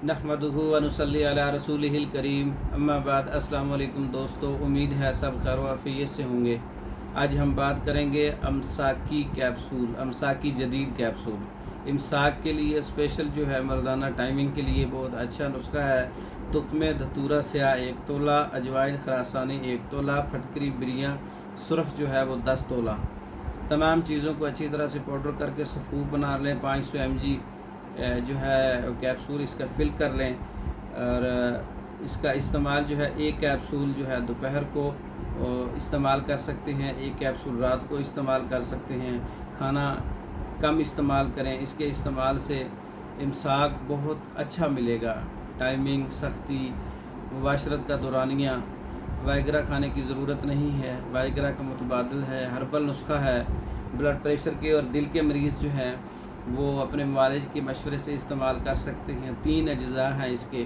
नहमदुहु व नुसल्ली अला रसूलिहिल करीम अम्मा बाद। अस्सलाम वालेकुम दोस्तों, उम्मीद है सब खैर व आफियत से होंगे। आज हम बात करेंगे अमसाकी कैप्सूल, अमसाकी जदीद कैप्सूल। इमसाक के लिए स्पेशल जो है मर्दाना टाइमिंग के लिए बहुत अच्छा नुस्खा है। तुख्मे धतूरा स्याह 1 तोला, अजवाइन खरासानी 1 तोला, फटकरी बिरियाँ सुरख जो है वो 10 तोला। तमाम चीज़ों को अच्छी तरह से पाउडर करके सफ़ूफ बना लें। 500 mg जो है कैप्सूल इसका फिल कर लें और इसका इस्तेमाल जो है एक कैप्सूल जो है दोपहर को इस्तेमाल कर सकते हैं, एक कैप्सूल रात को इस्तेमाल कर सकते हैं। खाना कम इस्तेमाल करें, इसके इस्तेमाल से इमसाक बहुत अच्छा मिलेगा। टाइमिंग, सख्ती, मुबाशरत का दौरानिया, वाइग्रा खाने की ज़रूरत नहीं है, वाइग्रा का मुतबादिल है, हर्बल नुस्खा है। ब्लड प्रेशर के और दिल के मरीज़ जो हैं वो अपने मुआलिज के मशवरे से इस्तेमाल कर सकते हैं। 3 अज्ज़ा हैं इसके,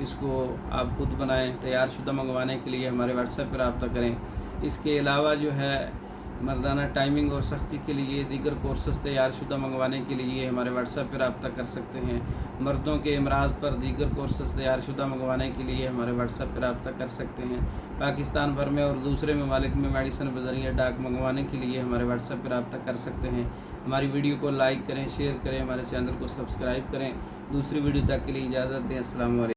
इसको आप ख़ुद बनाएं। तैयार शुदा मंगवाने के लिए हमारे व्हाट्सएप पर रब्ता करें। इसके अलावा जो है मर्दाना टाइमिंग और सख्ती के लिए दीगर कोर्सेस तैयार शुदा मंगवाने के लिए हमारे व्हाट्सएप पर रब्ता कर सकते हैं। मर्दों के अमराज पर दीगर कोर्सेस तैयार शुदा मंगवाने के लिए हमारे व्हाट्सएप पर रब्ता कर सकते हैं। पाकिस्तान भर में और दूसरे ममालिक में मेडिसिन बज़रिया डाक मंगवाने के लिए हमारे व्हाट्सएप पर रब्ता कर सकते हैं। हमारी वीडियो को लाइक करें, शेयर करें, हमारे चैनल को सब्सक्राइब करें। दूसरी वीडियो तक के लिए इजाज़त दें। अस्सलाम वालेकुम।